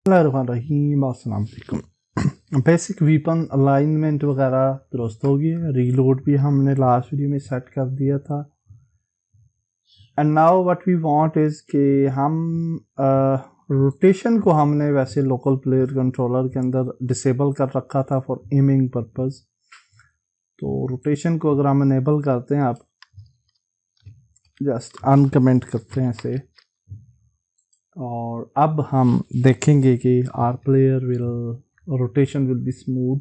रहीम अस्सलाम वालेकुम। Basic weapon alignment वगैरह दुरुस्त होगी, रीलोड भी हमने लास्ट वीडियो में सेट कर दिया था। And now what we want is कि हम रोटेशन को हमने वैसे लोकल प्लेयर कंट्रोलर के अंदर डिसेबल कर रखा था फॉर एमिंग पर्पस। तो रोटेशन को अगर हम इनेबल करते हैं, आप जस्ट अनकमेंट करते हैं इसे, और अब हम देखेंगे कि our player will rotation will be smooth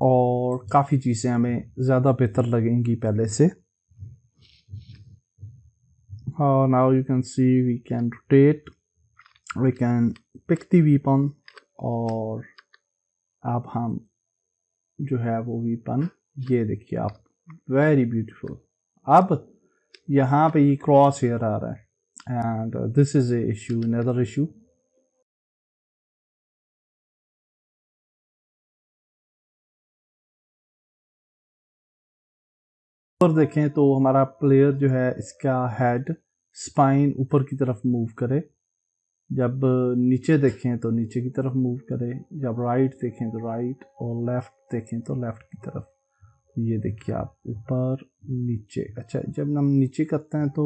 और काफ़ी चीज़ें हमें ज़्यादा बेहतर लगेंगी पहले से। Now you can see we can rotate, we can pick the weapon, और अब हम जो है वो वीपन, ये देखिए आप, वेरी ब्यूटीफुल। अब यहाँ पे ये क्रॉस हेयर आ रहा है, and this is a issue, another issue. ऊपर देखें तो हमारा प्लेयर जो है, इसका हेड स्पाइन ऊपर की तरफ मूव करे, जब नीचे देखें तो नीचे की तरफ मूव करे, जब राइट देखें तो राइट, और लेफ़्ट देखें तो लेफ़्ट की तरफ। ये देखिए आप, ऊपर नीचे। अच्छा, जब हम नीचे करते हैं तो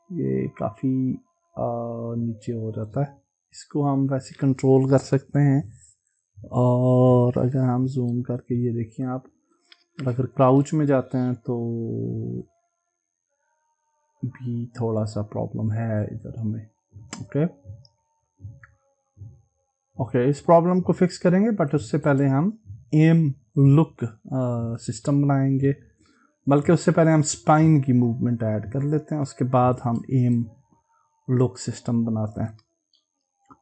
ये काफ़ी नीचे हो जाता है। इसको हम वैसे कंट्रोल कर सकते हैं, और अगर हम जूम करके ये देखिए आप, अगर क्राउच में जाते हैं तो भी थोड़ा सा प्रॉब्लम है इधर हमें। ओके, इस प्रॉब्लम को फिक्स करेंगे, बट उससे पहले हम एम लुक सिस्टम बनाएंगे। बल्कि उससे पहले हम स्पाइन की मूवमेंट ऐड कर लेते हैं, उसके बाद हम एम लुक सिस्टम बनाते हैं।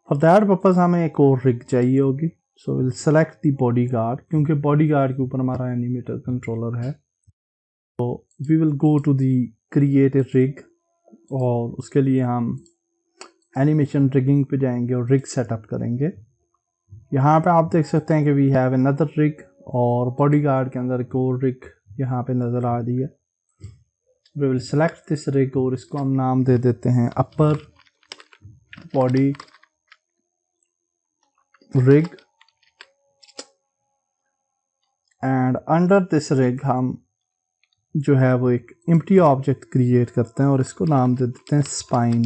फॉर दैट पर्पज हमें एक और रिग चाहिए होगी। So will select the bodyguard, क्योंकि बॉडी गार्ड के ऊपर हमारा एनिमेटर कंट्रोलर है। तो we will go to the create a rig, और उसके लिए हम एनिमेशन रिगिंग पे जाएंगे और रिग सेटअप करेंगे। यहाँ पे आप देख सकते हैं कि वी हैव अनदर रिग, और बॉडी गार्ड के अंदर एक और रिग यहाँ पे नज़र आ रही है। We will select this rig, और इसको हम नाम दे देते हैं upper body rig. And under this rig हम जो है वो एक एम्प्टी ऑब्जेक्ट क्रिएट करते हैं, और इसको नाम दे देते हैं स्पाइन।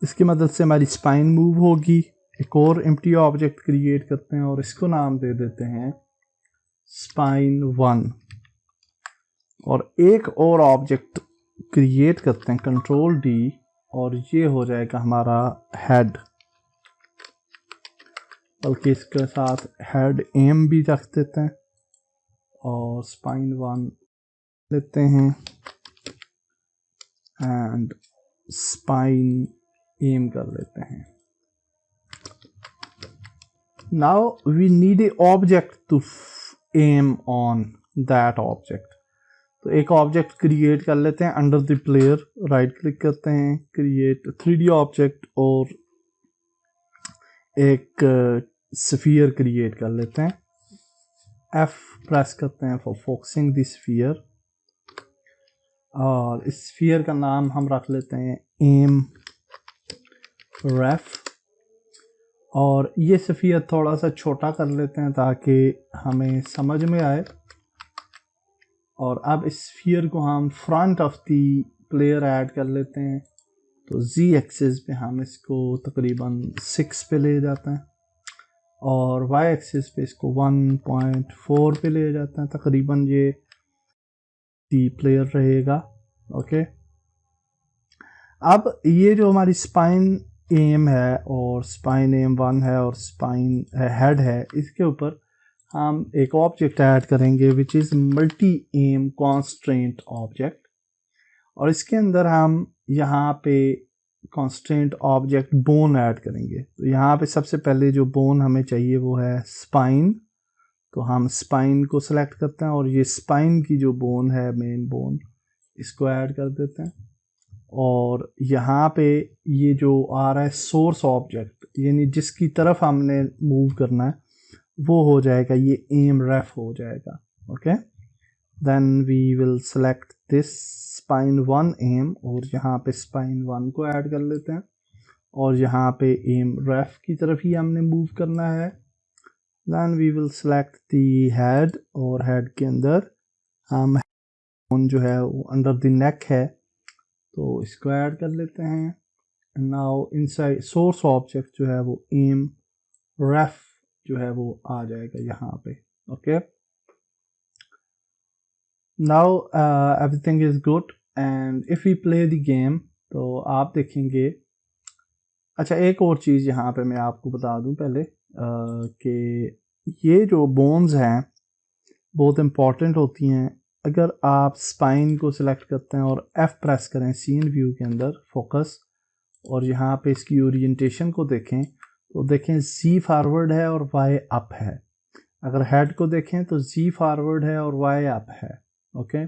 इसकी मदद से हमारी स्पाइन मूव होगी। एक और एम्प्टी ऑब्जेक्ट क्रिएट करते हैं, और इसको नाम दे देते हैं स्पाइन 1। और एक और ऑब्जेक्ट क्रिएट करते हैं, कंट्रोल डी, और ये हो जाएगा हमारा हेड। बल्कि इसके साथ हेड एम भी रख देते हैं, और स्पाइन 1 लेते हैं, एंड स्पाइन एम कर लेते हैं। Now we need a object to aim on that object. तो एक ऑब्जेक्ट क्रिएट कर लेते हैं under the player, right click करते हैं, क्रिएट 3D ऑब्जेक्ट, और एक स्फीयर क्रिएट कर लेते हैं। F प्रेस करते हैं फॉर फोकसिंग द स्फीयर, और इस स्फीयर का नाम हम रख लेते हैं एम रेफ। और ये स्फीयर थोड़ा सा छोटा कर लेते हैं ताकि हमें समझ में आए। और अब इस स्फीयर को हम front of the player add कर लेते हैं। तो Z एक्सिस पे हम इसको तकरीबन 6 पे ले जाते हैं, और Y एक्सिस पे इसको 1.4 पे ले जाते हैं। तकरीबन ये दी प्लेयर रहेगा। ओके, अब ये जो हमारी स्पाइन एम है, और स्पाइन एम 1 है, और स्पाइन हेड है, इसके ऊपर हम एक ऑब्जेक्ट ऐड करेंगे which is multi aim constraint object. और इसके अंदर हम यहाँ पे कॉन्स्ट्रेंट ऑब्जेक्ट बोन ऐड करेंगे। तो यहाँ पे सबसे पहले जो बोन हमें चाहिए वो है स्पाइन। तो हम स्पाइन को सिलेक्ट करते हैं, और ये स्पाइन की जो बोन है, मेन बोन, इसको ऐड कर देते हैं। और यहाँ पे ये जो आ रहा है सोर्स ऑब्जेक्ट, यानी जिसकी तरफ हमने मूव करना है, वो हो जाएगा ये एम रेफ हो जाएगा। Okay, then we will select this spine 1 aim, और यहाँ पे स्पाइन 1 को ऐड कर लेते हैं। और यहाँ पे एम रेफ की तरफ ही हमने मूव करना है। Then we will select the head, और हेड के अंदर हम जो है वो अंडर द नेक है तो इसको ऐड कर लेते हैं। नाउ इनसाइड सोर्स ऑब्जेक्ट जो है वो एम रेफ जो है वो आ जाएगा यहाँ पे। Okay, now everything is good and if we play the game तो आप देखेंगे। अच्छा, एक और चीज़ यहाँ पे मैं आपको बता दूं पहले कि ये जो बोन्स हैं बहुत इम्पॉर्टेंट होती हैं। अगर आप स्पाइन को सिलेक्ट करते हैं और F प्रेस करें सीन व्यू के अंदर फोकस, और यहाँ पे इसकी ओरिएंटेशन को देखें तो देखें Z फॉरवर्ड है और Y अप है। अगर हेड को देखें तो Z फॉरवर्ड है और Y अप है। ओके,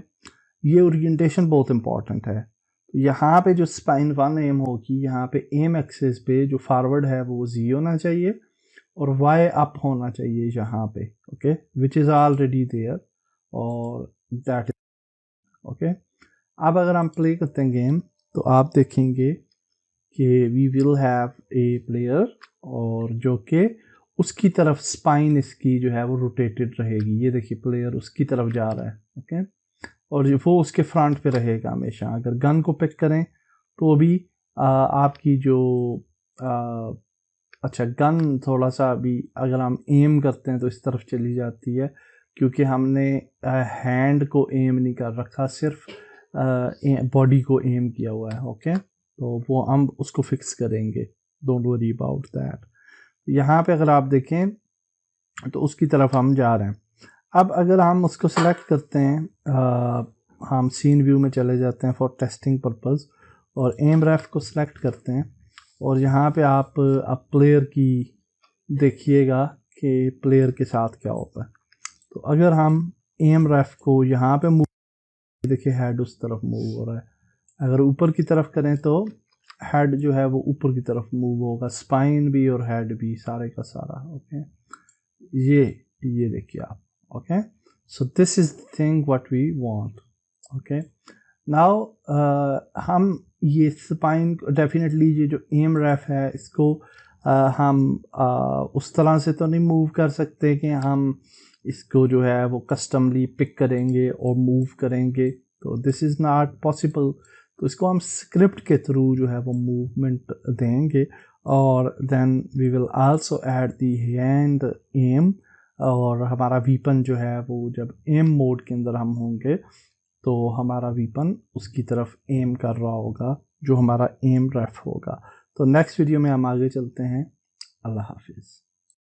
ये ओरिएंटेशन बहुत इंपॉर्टेंट है। यहाँ पे जो स्पाइन 1 एम होगी, यहाँ पे एम एक्सिस पे जो फॉरवर्ड है वो Z होना चाहिए और Y अप होना चाहिए यहाँ पे। Okay, which is already there, और दैट इज ओके। अब अगर हम प्ले करते हैं गेम तो आप देखेंगे कि we will have a player, और जो कि उसकी तरफ स्पाइन इसकी जो है वो रोटेटेड रहेगी। ये देखिए प्लेयर उसकी तरफ जा रहा है। ओके, और वो उसके फ्रंट पे रहेगा हमेशा। अगर गन को पिक करें तो भी आपकी जो अच्छा गन थोड़ा सा अभी अगर हम एम करते हैं तो इस तरफ चली जाती है, क्योंकि हमने हैंड को एम नहीं कर रखा, सिर्फ बॉडी को एम किया हुआ है। ओके, तो वो हम उसको फिक्स करेंगे, डोंट वरी अबाउट दैट। यहाँ पे अगर आप देखें तो उसकी तरफ हम जा रहे हैं। अब अगर हम उसको सिलेक्ट करते हैं, हम सीन व्यू में चले जाते हैं फॉर टेस्टिंग पर्पस, और एम रेफ को सिलेक्ट करते हैं, और यहाँ पे आप प्लेयर की देखिएगा कि प्लेयर के साथ क्या होता है। तो अगर हम एम रेफ को यहाँ पे मूव, देखिए हेड उस तरफ मूव हो रहा है। अगर ऊपर की तरफ करें तो हेड जो है वो ऊपर की तरफ मूव होगा, स्पाइन भी और हेड भी, सारे का सारा। ओके, ये देखिए आप। Okay, so this is the thing what we want. Okay, now हम ये स्पाइन डेफिनेटली ये जो एम रेफ है इसको हम उस तरह से तो नहीं मूव कर सकते कि हम इसको जो है वो कस्टमली पिक करेंगे और मूव करेंगे, तो दिस इज़ नॉट पॉसिबल। तो इसको हम स्क्रिप्ट के थ्रू जो है वो मूवमेंट देंगे, और then we will also add the hand aim, और हमारा वीपन जो है वो जब एम मोड के अंदर हम होंगे तो हमारा वीपन उसकी तरफ एम कर रहा होगा, जो हमारा एम रेफ होगा। तो नेक्स्ट वीडियो में हम आगे चलते हैं। अल्लाह हाफिज़।